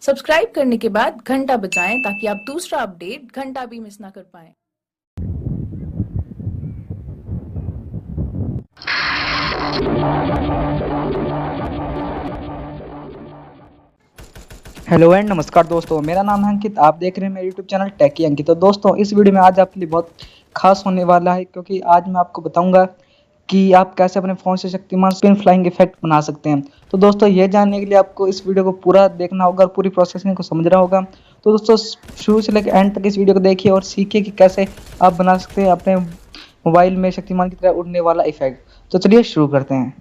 Subscribe करने के बाद घंटा बजाएं ताकि आप दूसरा अपडेट घंटा भी मिस ना कर पाएं। हेलो एंड नमस्कार दोस्तों, मेरा नाम है अंकित। आप देख रहे हैं मेरे यूट्यूब चैनल टेक अंकित। तो दोस्तों, इस वीडियो में आज आपके लिए बहुत खास होने वाला है, क्योंकि आज मैं आपको बताऊंगा कि आप कैसे अपने फ़ोन से शक्तिमान स्पिन फ्लाइंग इफेक्ट बना सकते हैं। तो दोस्तों, ये जानने के लिए आपको इस वीडियो को पूरा देखना होगा और पूरी प्रोसेसिंग को समझना होगा। तो दोस्तों, शुरू से लेकर एंड तक इस वीडियो को देखिए और सीखिए कि कैसे आप बना सकते हैं अपने मोबाइल में शक्तिमान की तरह उड़ने वाला इफेक्ट। तो चलिए शुरू करते हैं।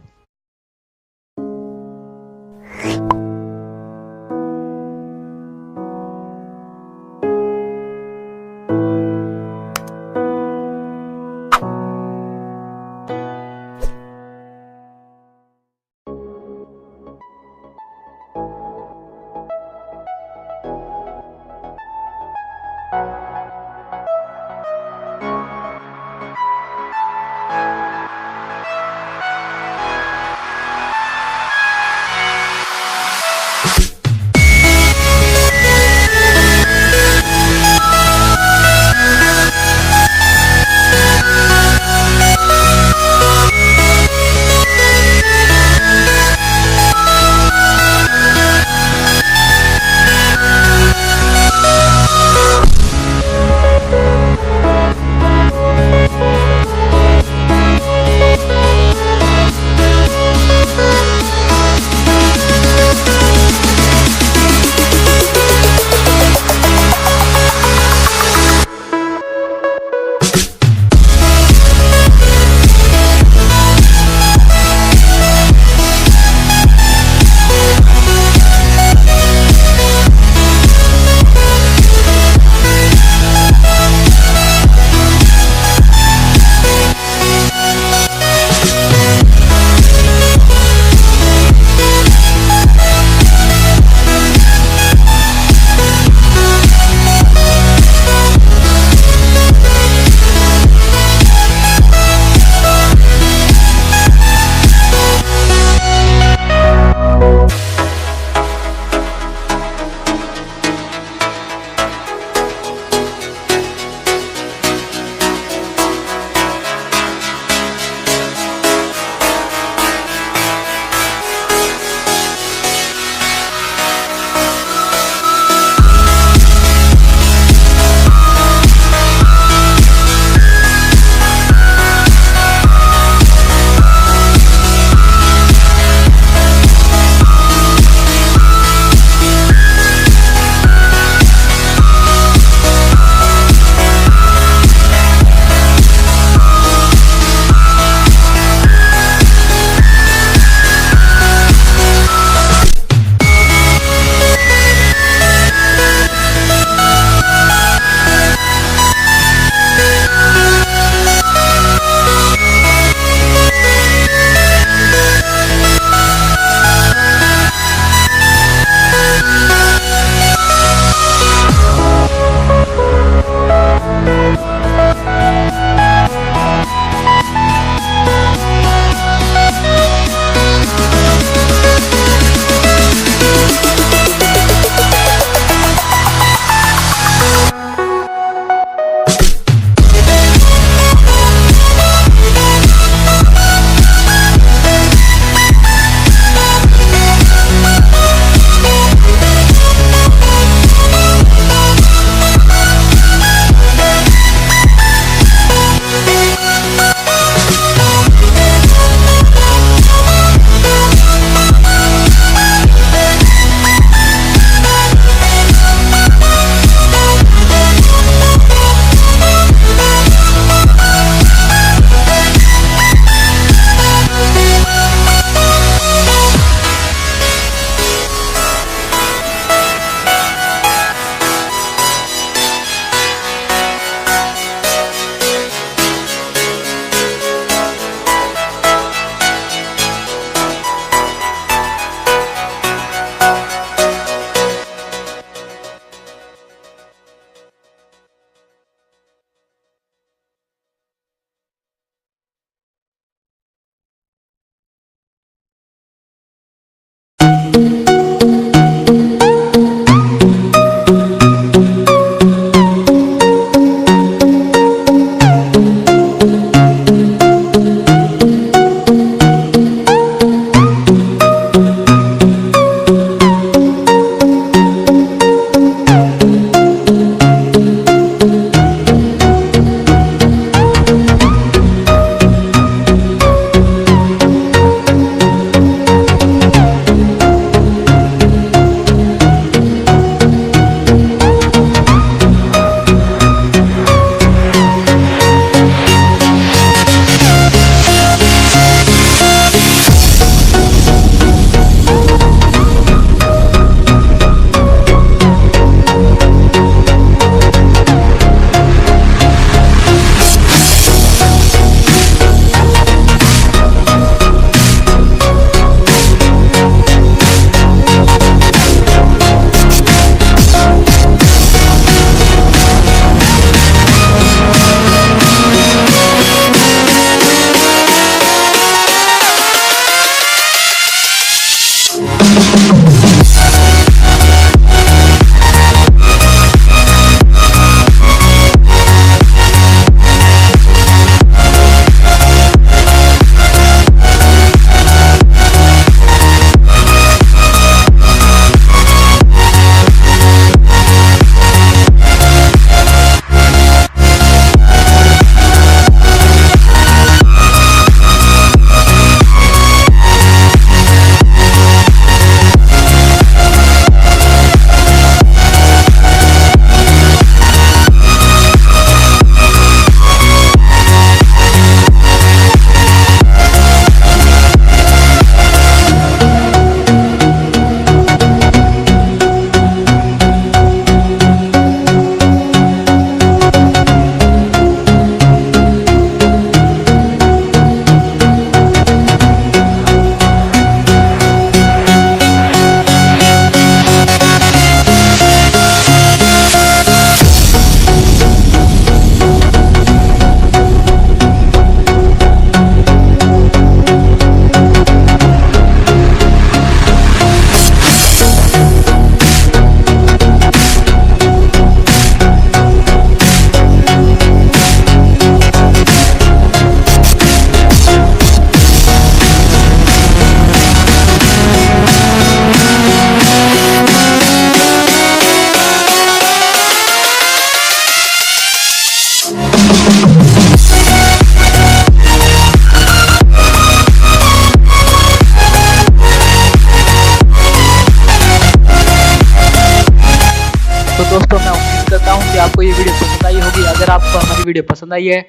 तो दोस्तों मैं उम्मीद करता हूँ कि आपको ये वीडियो पसंद आई होगी। अगर आपको हमारी वीडियो पसंद आई है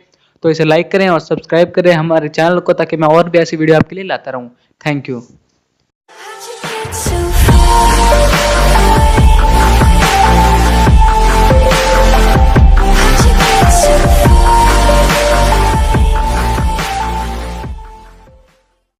तो इसे लाइक करें और सब्सक्राइब करें हमारे चैनल को, ताकि मैं और भी ऐसी वीडियो आपके लिए लाता रहूँ। Thank you.